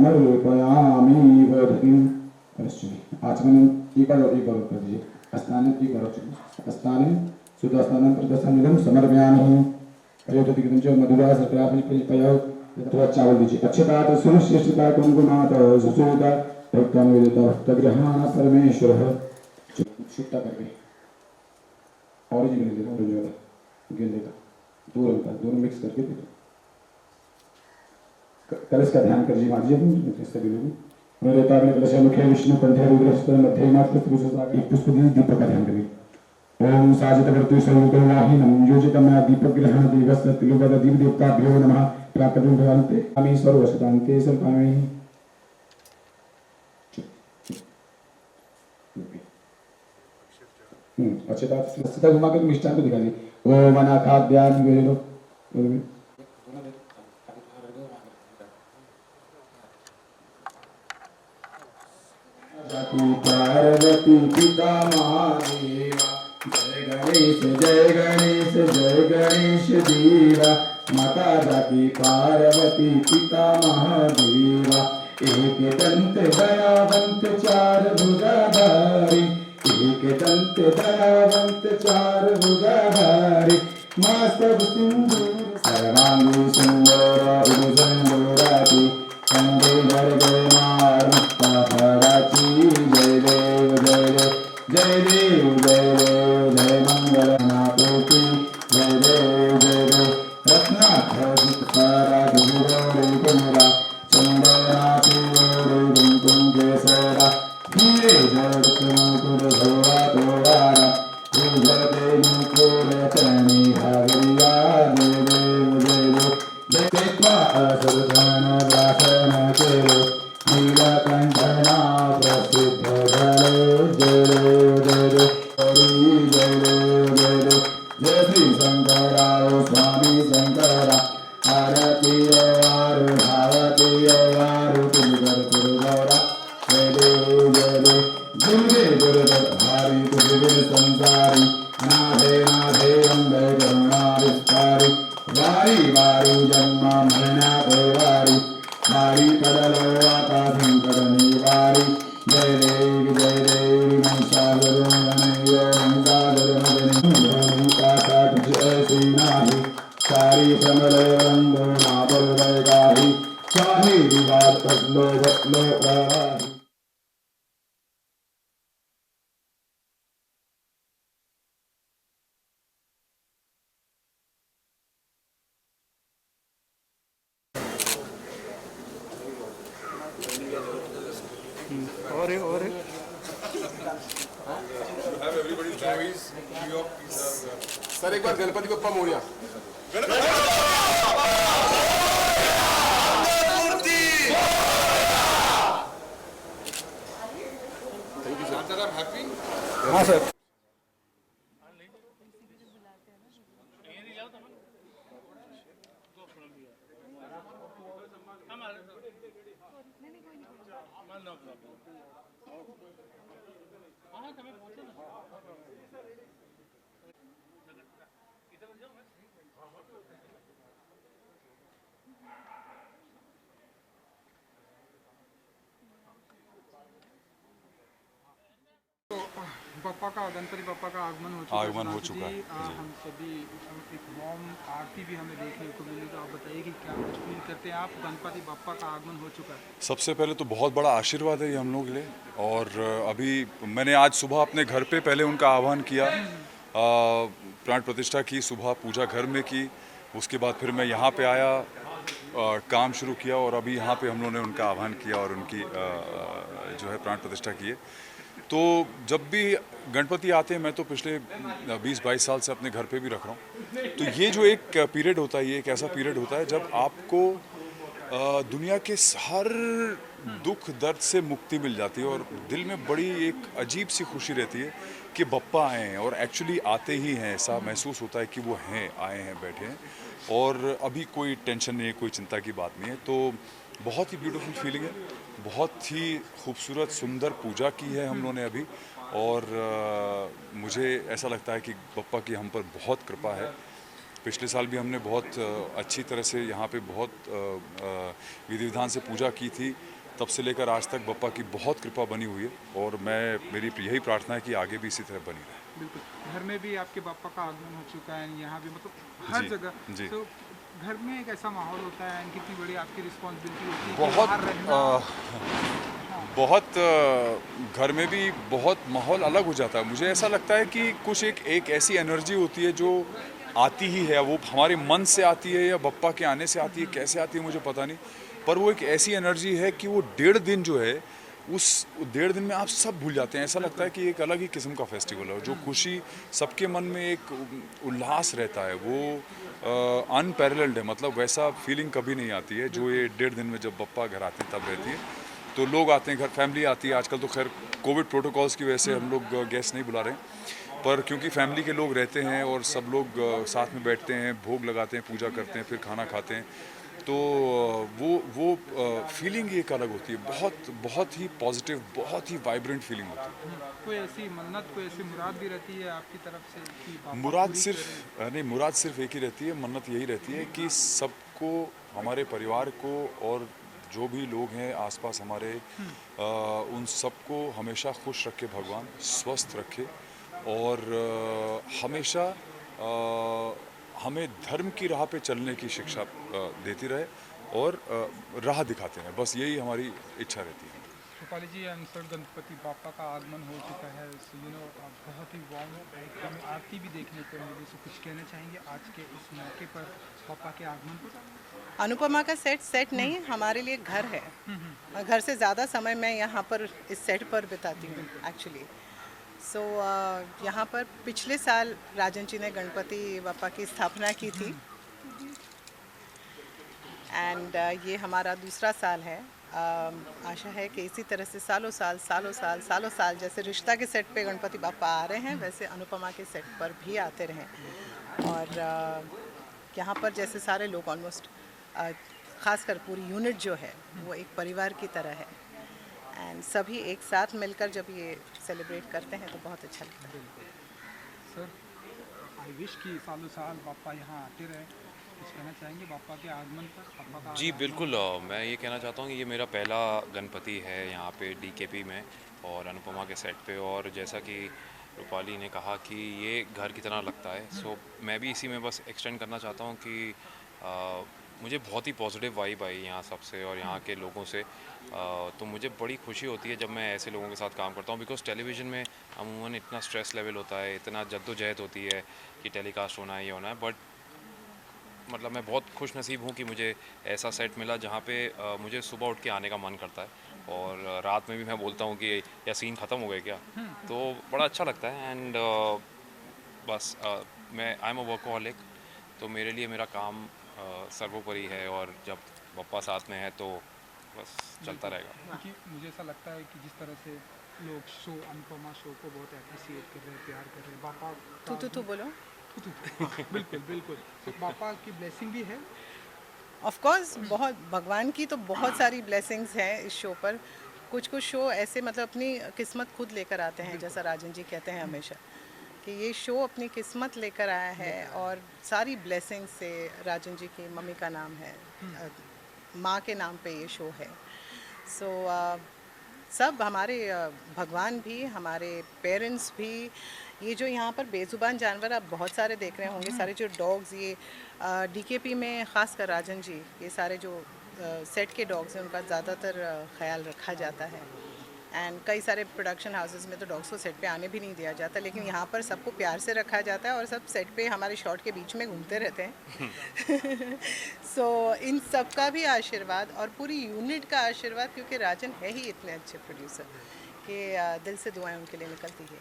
समर्पयामि वर्धिनीं। आचमनम् एक बार कर दीजिए। स्नानं एक बार स्नानं शुद्ध स्नानं प्रदर्शनमिदं समर्पयामि। अयोध्यतिगतं च मधुरा सर्कराफलिपयो थोड़ा चावल दीजिए। अच्छता सुनिश्चिता कुंकुमात सुचोता भक्तानुवेदिता भक्तग्रहाण परमेश्वरः। छुट्टा करके ओरिजिनल देना, ओरिजिनल गेंदे का दोनों मिक्स करके दे दो। कलश का ध्यान कर जी मारिए सभी लोग। हृदयताग्नि कलशमुखे विष्णु कंठे रुद्रस्तर मध्य मात्र पुष्प दीपक का ध्यान करिए। ओम साजितवर्तु संयुतो वाहिनं योजितमया दीपग्रहण देवस्य तिलवद दीप देवताभ्यो नमः। प्राकटं भवन्ते आमि सर्वशतान्ते सर्वामि। अच्छता घुमा कर मिष्टान को दिखा दी। ओम अनाखाद्यानि वेदो पार्वती पिता महादेवा। जय गणेश जय गणेश जय गणेश देवा। माता जाकी पार्वती पिता महादेवा। एक दंत दयावंत चार भुजाधारी। एक दंत दयावंत चार भुजाधारी। मास्तव सिंदूर सर्वांगी सुंदर उदुसंदोराती। कंदे भरगे मार मुक्ता भराची। जय देव जय देव जय देव जय देव जय मंगल नाकोटी। जय देव जय देव रत्नाखचित सारा गुरुगौरी कुमरा। चंदनाची गौरी कुमकुम केसरा। हीरे जड़त मुकुट धोरा तोरारा। भूजते मुकुट चरणी भागरिया। जय देव जय देव जय असुरधन व्यासन केलो। नीलकंठना प्रसिद्ध भलो। जय देव जय देव हरि जय देव जय देव जय श्री शंकराव स्वामी शंकरा। आरती वारु भारती वारु तुलगर तुलगौरा। जय देव जय देव दुर्गे दुर्गे भारी तुझे संसारी। नाथे नाथे अम्बे करुणा विस्तारी। वारी वारु जन्म मरणा वारी। वारी पदलो आता संकट निवारी। जय देव महिषासुरमर्दनी काका तुझ ऐसी नाही। सारी समल बंधो ना बल गाही। चाहे विवाद तत्लो बतलो प्रवाही। और सर एक बार गणपति बप्पा मोरया। हाँ सर। बप्पा का गणपति बप्पा का आगमन हो चुका है। हम सभी एक मॉम आरती भी हमें देखने को मिली, तो आप बताइए कि क्या कुछ फील करते हैं आप? गणपति बप्पा का आगमन हो चुका है। सबसे पहले तो बहुत बड़ा आशीर्वाद है ये हम लोग के लिए। और अभी मैंने आज सुबह अपने घर पे पहले उनका आह्वान किया, प्राण प्रतिष्ठा की, सुबह पूजा घर में की। उसके बाद फिर मैं यहाँ पे आया, काम शुरू किया और अभी यहाँ पे हम लोगों ने उनका आह्वान किया और उनकी जो है प्राण प्रतिष्ठा की है। तो जब भी गणपति आते हैं, मैं तो पिछले 20-22 साल से अपने घर पे भी रख रहा हूँ। तो ये जो एक पीरियड होता है, ये एक ऐसा पीरियड होता है जब आपको दुनिया के हर दुख दर्द से मुक्ति मिल जाती है और दिल में बड़ी एक अजीब सी खुशी रहती है कि बप्पा आए हैं। और एक्चुअली आते ही हैं, ऐसा महसूस होता है कि वो हैं, आए हैं, बैठे हैं और अभी कोई टेंशन नहीं है, कोई चिंता की बात नहीं है। तो बहुत ही ब्यूटीफुल फीलिंग है, बहुत ही खूबसूरत सुंदर पूजा की है हम लोगों ने अभी। और मुझे ऐसा लगता है कि बप्पा की हम पर बहुत कृपा है। पिछले साल भी हमने बहुत अच्छी तरह से यहाँ पे बहुत विधि विधान से पूजा की थी। तब से लेकर आज तक बप्पा की बहुत कृपा बनी हुई है और मेरी यही प्रार्थना है कि आगे भी इसी तरह बनी रहे। बिल्कुल, घर में भी आपके बापा का आगमन हो चुका है, यहाँ भी मतलब हर जी, जगह। जी। तो घर में एक ऐसा माहौल होता है, कितनी बड़ी आपकी रिस्पॉन्सिबिलिटी होती है कि बहुत बाहर रहना। घर में भी बहुत माहौल अलग हो जाता है। मुझे ऐसा लगता है कि कुछ एक ऐसी एनर्जी होती है जो आती ही है, वो हमारे मन से आती है या बप्पा के आने से आती है, कैसे आती है मुझे पता नहीं, पर वो एक ऐसी एनर्जी है कि वो 1.5 दिन जो है, उस 1.5 दिन में आप सब भूल जाते हैं। ऐसा लगता है कि एक अलग ही किस्म का फेस्टिवल है, जो खुशी सबके मन में एक उल्लास रहता है, वो अनपैरेलल्ड है। मतलब वैसा फीलिंग कभी नहीं आती है जो ये 1.5 दिन में जब बप्पा घर आते हैं तब रहती है। तो लोग आते हैं घर, फैमिली आती है। आजकल तो खैर कोविड प्रोटोकॉल्स की वजह से हम लोग गेस्ट नहीं बुला रहे हैं, पर क्योंकि फैमिली के लोग रहते हैं और सब लोग साथ में बैठते हैं, भोग लगाते हैं, पूजा करते हैं, फिर खाना खाते हैं, तो वो फीलिंग एक अलग होती है। बहुत ही पॉजिटिव, बहुत ही वाइब्रेंट फीलिंग होती है। कोई ऐसी मन्नत, कोई ऐसी मुराद भी रहती है आपकी तरफ से कि बापा मुराद पूरी सिर्फ नहीं, मुराद सिर्फ एक ही रहती है, मन्नत यही रहती है कि सबको, हमारे परिवार को और जो भी लोग हैं आसपास हमारे, उन सबको हमेशा खुश रखे भगवान, स्वस्थ रखे और हमेशा हमें धर्म की राह पे चलने की शिक्षा देती रहे और राह दिखाते हैं। बस यही हमारी इच्छा रहती है। रूपाली जी, अनसर गणपति बापा का आगमन हो चुका है। बहुत ही वार्म एक हमें आरती भी देखने को मिली। सो कुछ कहना चाहेंगे आज के इस मौके पर पापा के आगमन पर? अनुपमा का सेट नहीं, हमारे लिए घर है और घर से ज़्यादा समय मैं यहाँ पर इस सेट पर बिताती हूँ एक्चुअली। सो यहाँ पर पिछले साल राजन जी ने गणपति बापा की स्थापना की थी एंड ये हमारा दूसरा साल है। आशा है कि इसी तरह से सालों साल जैसे रिश्ता के सेट पे गणपति बापा आ रहे हैं, वैसे अनुपमा के सेट पर भी आते रहें। और यहाँ पर जैसे सारे लोग ऑलमोस्ट, ख़ासकर पूरी यूनिट जो है वो एक परिवार की तरह है एंड सभी एक साथ मिलकर जब ये सेलिब्रेट करते हैं तो बहुत अच्छा लगता है। सर, आई विश कि सालों साल बापा यहाँ आते रहे। कुछ कहना चाहेंगे बापा के आगमन पर? बापा का जी बिल्कुल, मैं ये कहना चाहता हूँ कि ये मेरा पहला गणपति है यहाँ पे डीकेपी में और अनुपमा के सेट पे। और जैसा कि रूपाली ने कहा कि ये घर की तरह लगता है, सो मैं भी इसी में बस एक्सटेंड करना चाहता हूँ कि मुझे बहुत ही पॉजिटिव वाइब आई यहाँ सबसे और यहाँ के लोगों से। तो मुझे बड़ी खुशी होती है जब मैं ऐसे लोगों के साथ काम करता हूँ, बिकॉज टेलीविज़न में अमूमन इतना स्ट्रेस लेवल होता है, इतना जद्दोजहद होती है कि टेलीकास्ट होना है, ये होना है। बट मतलब मैं बहुत खुश नसीब हूँ कि मुझे ऐसा सेट मिला जहाँ पे मुझे सुबह उठ के आने का मन करता है और रात में भी मैं बोलता हूँ कि या सीन ख़त्म हो गए क्या, तो बड़ा अच्छा लगता है। एंड बस मैं आई एम अ वर्कहॉलिक, तो मेरे लिए मेरा काम सर्वोपरि है और जब पप्पा साथ में है तो बस चलता रहेगा। क्योंकि मुझे ऐसा लगता है कि जिस तरह से लोग शो, अनुपमा शो को बहुत अप्रिसिएट कर रहे हैं, प्यार कर रहे हैं, बापा तू बोलो। बिल्कुल बिल्कुल। तो पापा की ब्लेसिंग भी है। ऑफ कोर्स, बहुत भगवान की तो बहुत सारी ब्लेसिंग्स हैं इस शो पर। कुछ शो ऐसे मतलब अपनी किस्मत खुद लेकर आते हैं, जैसा राजन जी कहते हैं हमेशा कि ये शो अपनी किस्मत लेकर आया है और सारी ब्लेसिंग्स से। राजन जी की मम्मी का नाम है, माँ के नाम पे ये शो है। सो सब हमारे भगवान भी, हमारे पेरेंट्स भी, ये जो यहाँ पर बेज़ुबान जानवर आप बहुत सारे देख रहे होंगे, सारे जो डॉग्स, ये डीकेपी में ख़ासकर राजन जी, ये सारे जो सेट के डॉग्स हैं उनका ज़्यादातर ख्याल रखा जाता है। एंड कई सारे प्रोडक्शन हाउसेस में तो डॉग्स को सेट पे आने भी नहीं दिया जाता, लेकिन यहाँ पर सबको प्यार से रखा जाता है और सब सेट पे हमारे शॉट के बीच में घूमते रहते हैं। सो इन सब का भी आशीर्वाद और पूरी यूनिट का आशीर्वाद, क्योंकि राजन है ही इतने अच्छे प्रोड्यूसर कि दिल से दुआएं उनके लिए निकलती है।